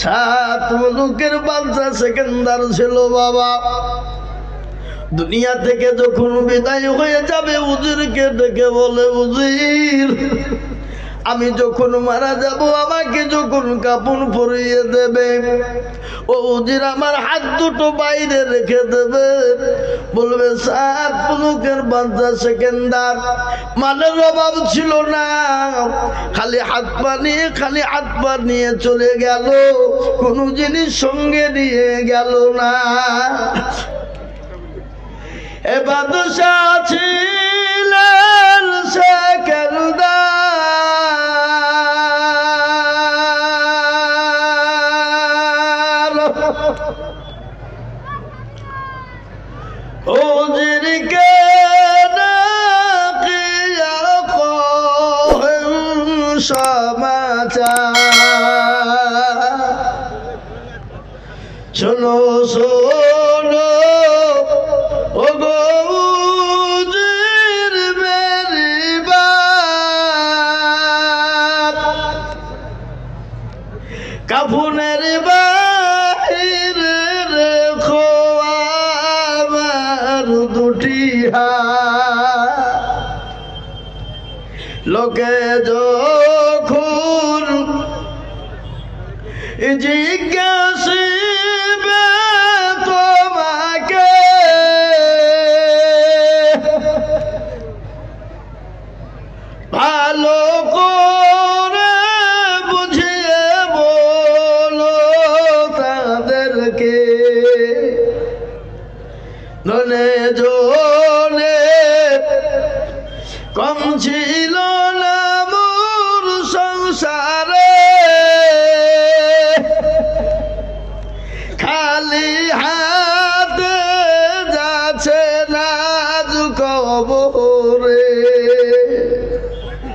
সাত মুলুকের বাদশা সেকেন্দার ছিল বাবা। দুনিয়া থেকে যখন বিদায় হয়ে যাবে উজিরকে ডেকে বলে, উজির আমি যখন মারা যাব আমাকে যখন কাপড় পরিয়ে দেবে, ও উজির আমার হাত দুটো বাইরে রেখে দেবে, বলবে সাত মুলুকের বাদশা সেকেন্দার মালের অভাব ছিল না, খালি হাত পা নিয়ে চলে গেল, কোন জিনিস সঙ্গে নিয়ে গেল না। এ বাদশা ছিলেন সেকেন্দার, উজিরকে ডাকিয়া কহেন সমাচার, শোনো শোনো ও গো উজির মেরি বাপ, কাফনের বাহিরে রেখো আমার দুটি হাত, লোকে যখন জিজ্ঞাসিবে তোমাকে, ভালো করে বুঝিয়ে বলো তাদেরকে, ননে জনে কম ছিল না মোর সংসারে, খালি